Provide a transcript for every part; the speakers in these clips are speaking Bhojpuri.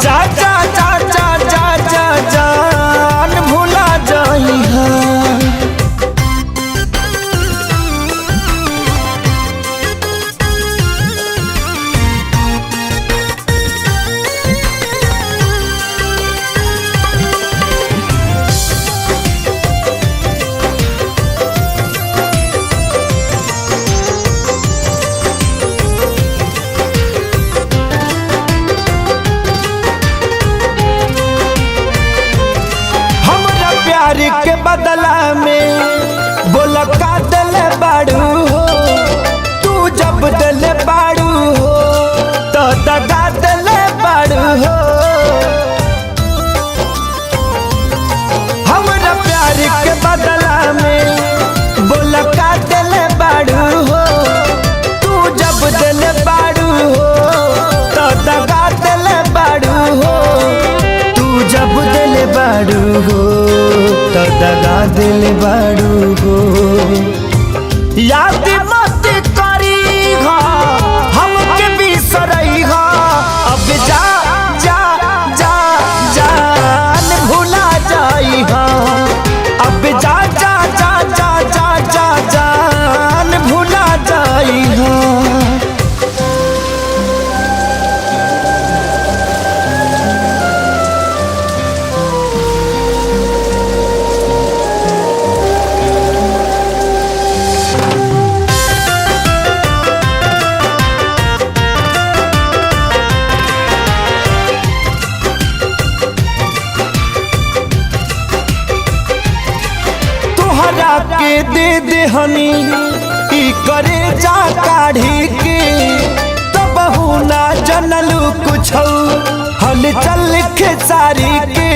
जा जा जा जा जा जा जान भुला जाई हाँ। के बदला में बोला का दिल बाड़ू हो, तू जब दिल बाड़ू हो तो दगा दिल बाड़ू हो। हमरा प्यार के बदला में बोला का दिल बाड़ू हो, तू जब दिल बाड़ू हो तो दगा दिल बाड़ू हो। तू जब दिल बाड़ू हो तो दगा दिल बाड़ू हो। याद मत करी हमके बिसरई अब जा जा जा जान भुला जाई अब जा जा जा जा जा जा जान भुला जाई के दे दे हनी ई करे जा काढ़ी के तब ना जनलू कुछ हल चल के सारी के।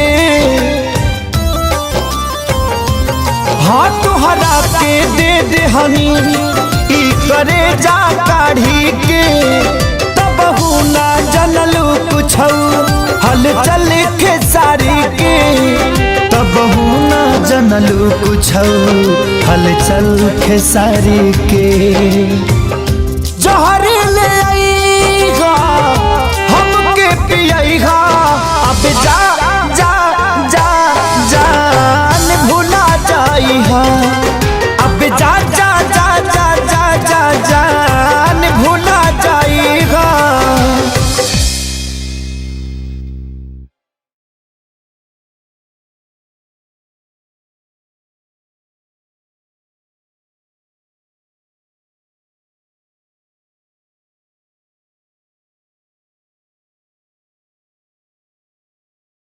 हाँ तुहरा के दे दे हनी ई करे जा काढ़ी के तब ना जनलू कुछ हल चल के सारी के। तब ना जनलू कुछ हल चल खेसारी के।